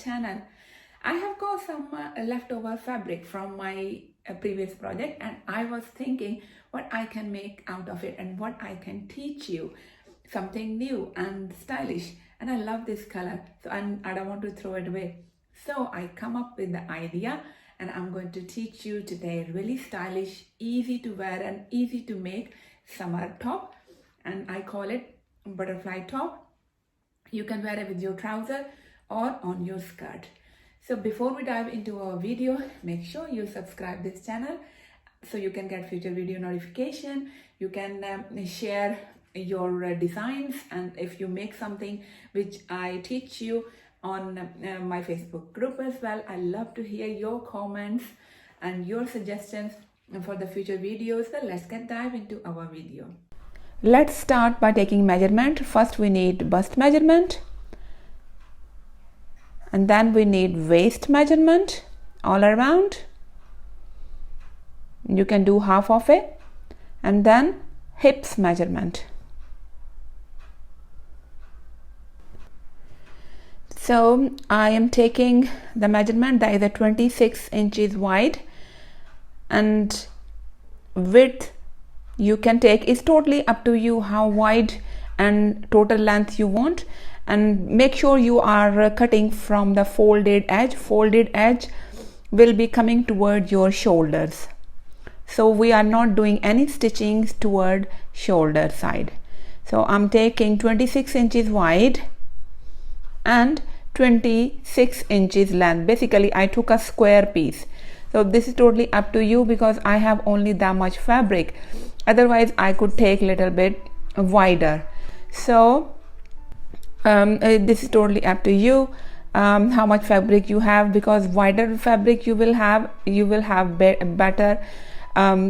channel. I have got some leftover fabric from my previous project, and I was thinking what I can make out of it and what I can teach you, something new and stylish. And I love this color, so I don't want to throw it away. So I come up with the idea, and I'm going to teach you today really stylish, easy to wear and easy to make summer top, and I call it butterfly top. You can wear it with your trouser or on your skirt. So before we dive into our video, make sure you subscribe this channel so you can get future video notification. You can share your designs, and if you make something which I teach you on my Facebook group as well. I love to hear your comments and your suggestions for the future videos. So let's dive into our video. Let's start by taking measurement. First we need bust measurement, and then we need waist measurement all around. You can do half of it, and then hips measurement. So I am taking the measurement that is a 26 inches wide, and width you can take, is totally up to you how wide and total length you want. And make sure you are cutting from the folded edge. Folded edge will be coming toward your shoulders, so we are not doing any stitching toward shoulder side. So I'm taking 26 inches wide and 26 inches length. Basically I took a square piece, so this is totally up to you because I have only that much fabric. Otherwise I could take a little bit wider. So this is totally up to you how much fabric you have, because wider fabric you will have better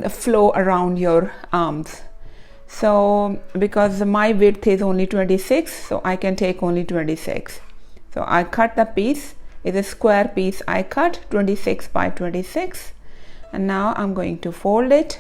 flow around your arms. So because my width is only 26, so I can take only 26. So I cut the piece, it's a square piece. I cut 26 by 26, and now I'm going to fold it.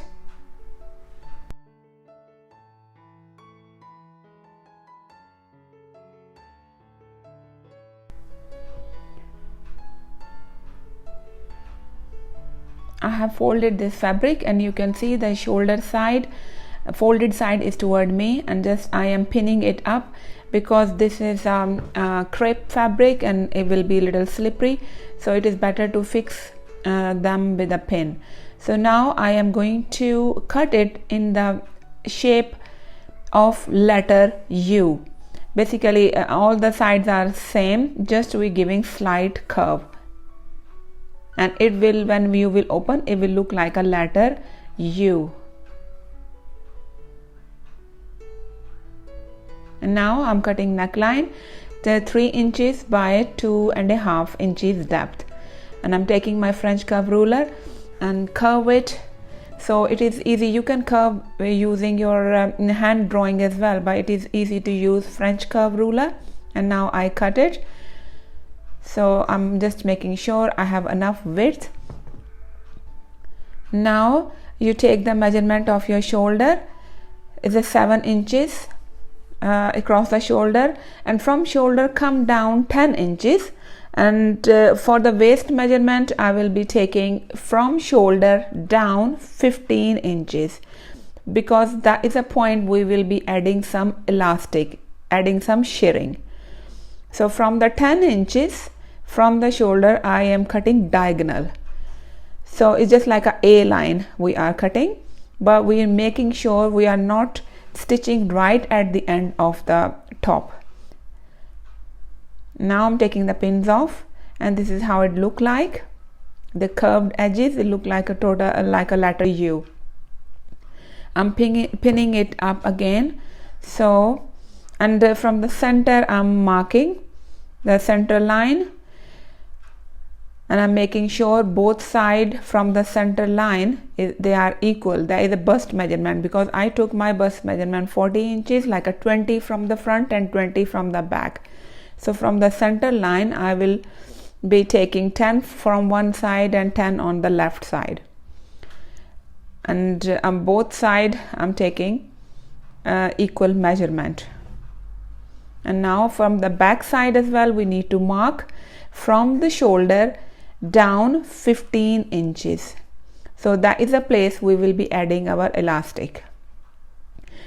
I have folded this fabric, and you can see the shoulder side, folded side is toward me, and just I am pinning it up because this is crepe fabric and it will be a little slippery, so it is better to fix them with a pin. So now I am going to cut it in the shape of letter U. Basically all the sides are same, just we giving slight curve, and it will, when you will open, it will look like a letter U. And now I'm cutting neckline, the 3 inches by 2.5 inches depth, and I'm taking my French curve ruler and curve it. So it is easy, you can curve using your hand drawing as well, but it is easy to use French curve ruler. And now I cut it. So I'm just making sure I have enough width. Now you take the measurement of your shoulder, it's a 7 inches across the shoulder, and from shoulder come down 10 inches. And for the waist measurement I will be taking from shoulder down 15 inches, because that is a point we will be adding some elastic, adding some shirring. So from the 10 inches from the shoulder I am cutting diagonal, so it's just like a line we are cutting, but we are making sure we are not stitching right at the end of the top. Now I'm taking the pins off, and this is how it look like. The curved edges, it look like a letter U. I'm pinning it up again. So, and from the center I'm marking the center line, and I'm making sure both sides from the center line they are equal. That is a bust measurement, because I took my bust measurement 40 inches, like a 20 from the front and 20 from the back. So from the center line I will be taking 10 from one side and 10 on the left side, and on both sides I'm taking equal measurement. And now from the back side as well, we need to mark from the shoulder down 15 inches. So that is a place we will be adding our elastic.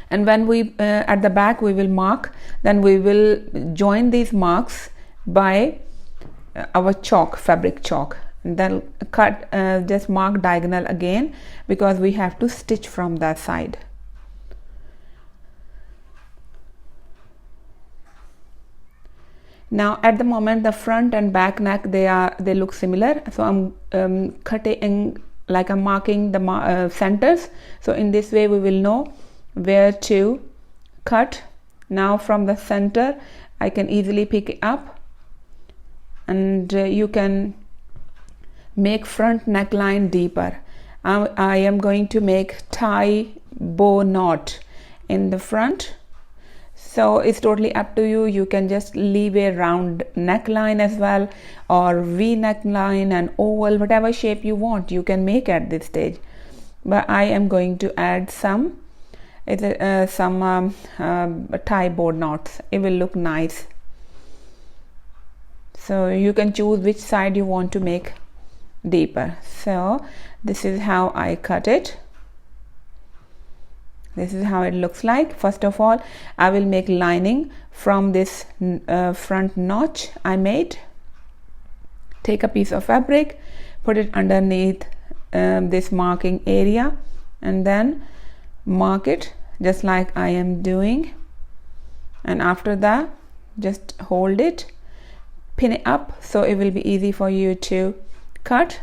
And when we at the back we will mark, then we will join these marks by our chalk, fabric chalk, and then cut, just mark diagonal again, because we have to stitch from that side. Now at the moment the front and back neck, they look similar, so I'm cutting, like I'm marking the centers. So in this way we will know where to cut. Now from the center I can easily pick it up, and you can make front neckline deeper. I am going to make tie bow knot in the front, so it's totally up to you. You can just leave a round neckline as well, or V neckline, and oval, whatever shape you want you can make at this stage. But I am going to add some tie bow knots. It will look nice. So you can choose which side you want to make deeper. So this is how I cut it. This is how it looks like. First of all, I will make lining from this front notch I made. Take a piece of fabric, put it underneath this marking area, and then mark it just like I am doing. And after that, just hold it, pin it up, so it will be easy for you to cut,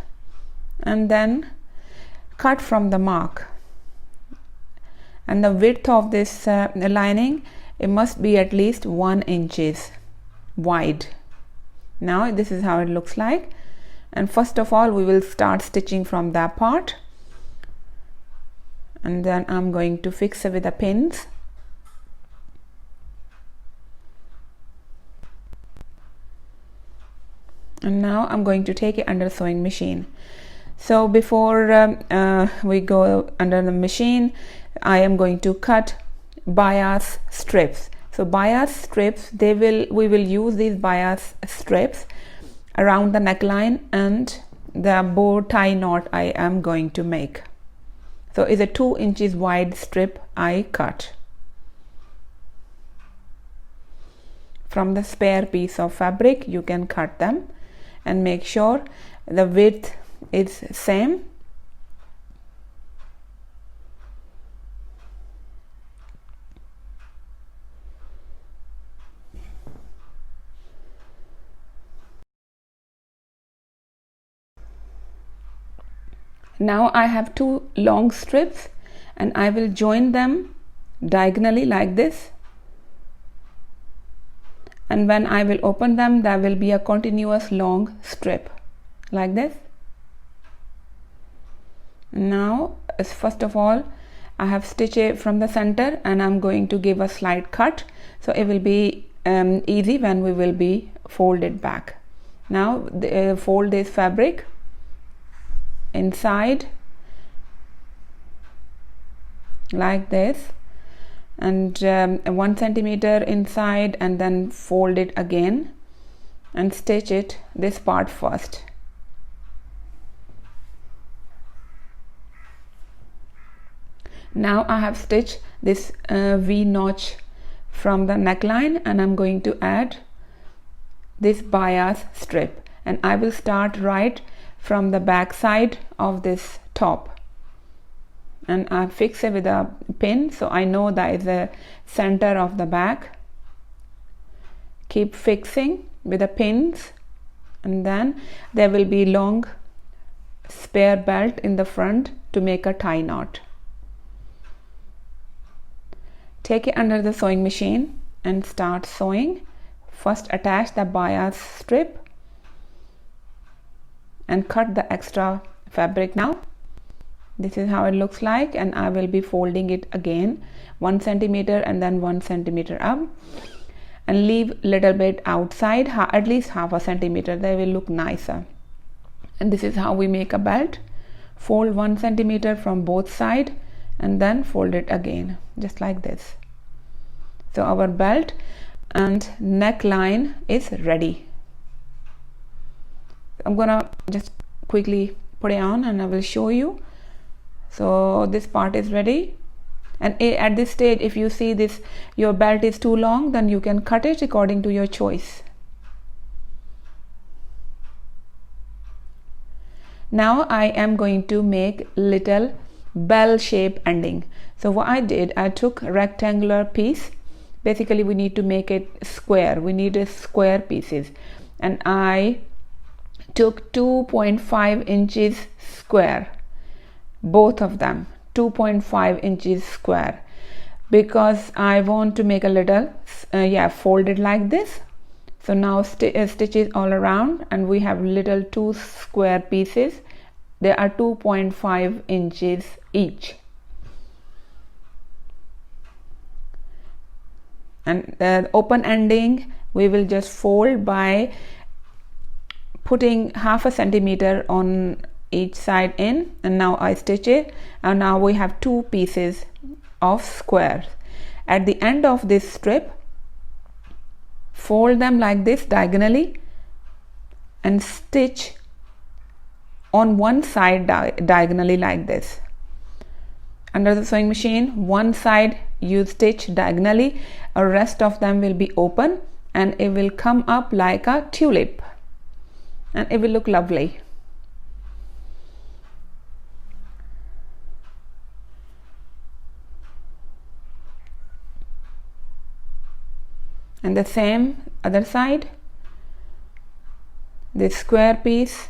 and then cut from the mark. And the width of this lining, it must be at least 1 inch wide. Now this is how it looks like. And first of all we will start stitching from that part, and then I'm going to fix it with the pins. And now I'm going to take it under the sewing machine. So before we go under the machine, I am going to cut bias strips. So bias strips, we will use these bias strips around the neckline and the bow tie knot I am going to make. So it's a 2 inches wide strip I cut from the spare piece of fabric. You can cut them and make sure the width is same. Now I have 2 long strips, and I will join them diagonally like this, and when I will open them, there will be a continuous long strip like this. Now first of all I have stitched it from the center, and I'm going to give a slight cut, so it will be easy when we will be folded back. Now fold this fabric inside like this, and 1 centimeter inside, and then fold it again and stitch it this part first. Now I have stitched this V notch from the neckline, and I'm going to add this bias strip, and I will start right from the back side of this top, and I fix it with a pin, so I know that is the center of the back. Keep fixing with the pins, and then there will be long spare belt in the front to make a tie knot. Take it under the sewing machine and start sewing. First attach the bias strip and cut the extra fabric. Now this is how it looks like, and I will be folding it again 1 centimeter and then 1 centimeter up, and leave little bit outside, at least half a centimeter. They will look nicer. And this is how we make a belt. Fold 1 centimeter from both sides and then fold it again just like this. So our belt and neckline is ready. I'm gonna just quickly put it on and I will show you. So this part is ready, and at this stage if you see this your belt is too long, then you can cut it according to your choice. Now I am going to make little bell shape ending. So what I did, I took a rectangular piece. Basically we need to make it square, we need a square pieces, and I took 2.5 inches square, both of them 2.5 inches square, because I want to make a little folded like this. So now stitches all around, and we have little 2 square pieces. They are 2.5 inches each, and the open ending we will just fold by putting 1/2 centimeter on each side in, and now I stitch it, and now we have 2 pieces of squares. At the end of this strip, fold them like this diagonally and stitch on one side diagonally like this. Under the sewing machine, one side you stitch diagonally, the rest of them will be open, and it will come up like a tulip, and it will look lovely. And the same other side, this square piece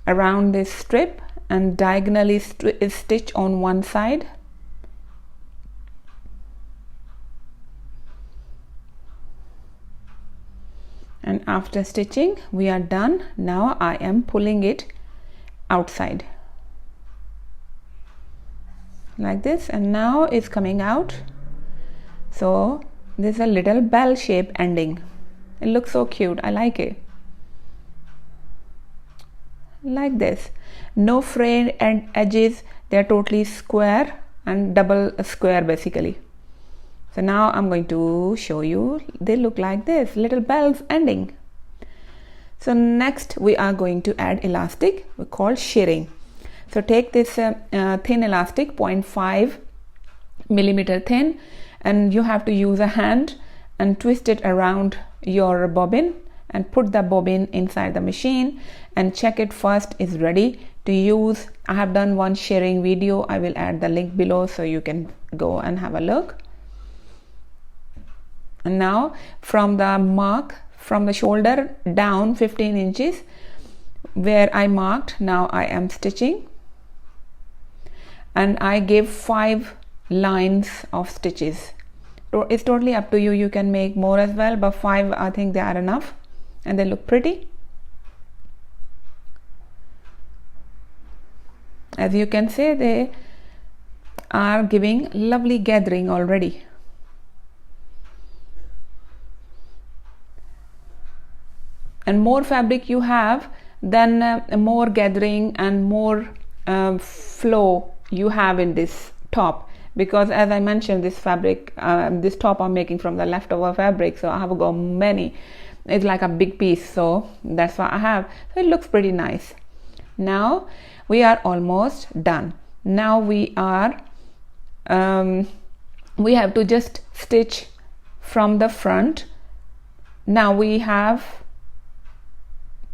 around this strip and diagonally stitch on one side. And after stitching we are done. Now I am pulling it outside like this, and now it's coming out. So this is a little bell shape ending. It looks so cute, I like it. Like this, no frayed edges, they're totally square and double square basically. So now I'm going to show you, they look like this, little bells ending. So next we are going to add elastic, we call shirring. So take this thin elastic, 0.5 millimeter thin, and you have to use a hand and twist it around your bobbin and put the bobbin inside the machine and check it first is ready to use. I have done one shirring video, I will add the link below so you can go and have a look. And now from the mark from the shoulder down 15 inches where I marked, now I am stitching, and I give 5 lines of stitches. It's totally up to you, you can make more as well, but 5 I think they are enough and they look pretty. As you can see, they are giving lovely gathering already. And more fabric you have, then more gathering and more flow you have in this top, because as I mentioned, this fabric, this top I'm making from the leftover fabric, so I have got many. It's like a big piece, so that's what I have. So it looks pretty nice. Now we are almost done. Now we are we have to just stitch from the front. Now we have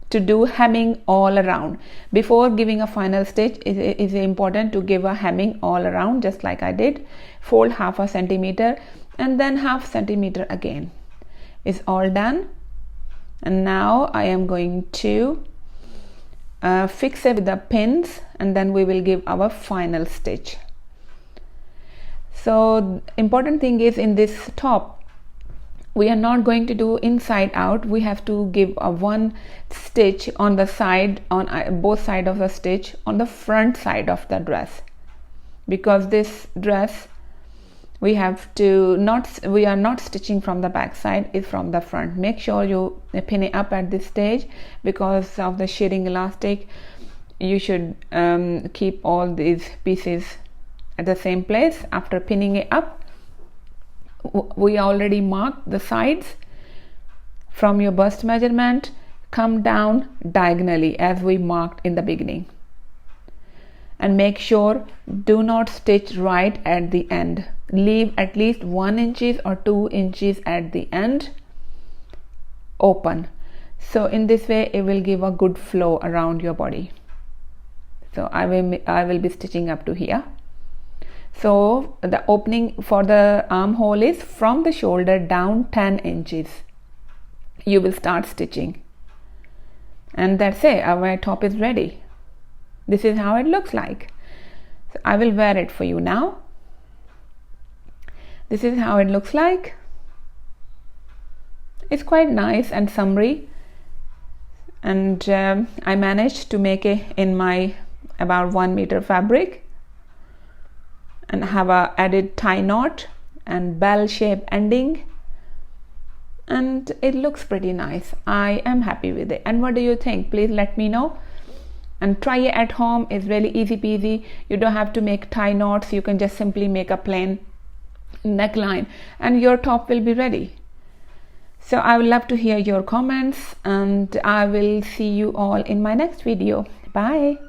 to do hemming all around. Before giving a final stitch, it is important to give a hemming all around, just like I did. Fold 1/2 centimeter and then 1/2 centimeter again. It's all done, and now I am going to fix it with the pins, and then we will give our final stitch. So important thing is, in this top we are not going to do inside out, we have to give a one stitch on the side, on both sides of the stitch on the front side of the dress, because this dress we have to we are not stitching from the back side, it's from the front. Make sure you pin it up at this stage, because of the shirring elastic you should keep all these pieces at the same place. After pinning it up, we already marked the sides. From your bust measurement, come down diagonally as we marked in the beginning, and make sure do not stitch right at the end. Leave at least 1 inch or 2 inches at the end open, so in this way it will give a good flow around your body. So I will be stitching up to here. So the opening for the armhole is from the shoulder down 10 inches. You will start stitching, and that's it. Our top is ready. This is how it looks like. So I will wear it for you now. This is how it looks like. It's quite nice and summery, and I managed to make it in my about 1 meter fabric, and have a added tie knot and bell shape ending, and it looks pretty nice. I am happy with it. And what do you think? Please let me know, and try it at home. It's really easy peasy. You don't have to make tie knots. You can just simply make a plain neckline and your top will be ready. So I would love to hear your comments, and I will see you all in my next video. Bye.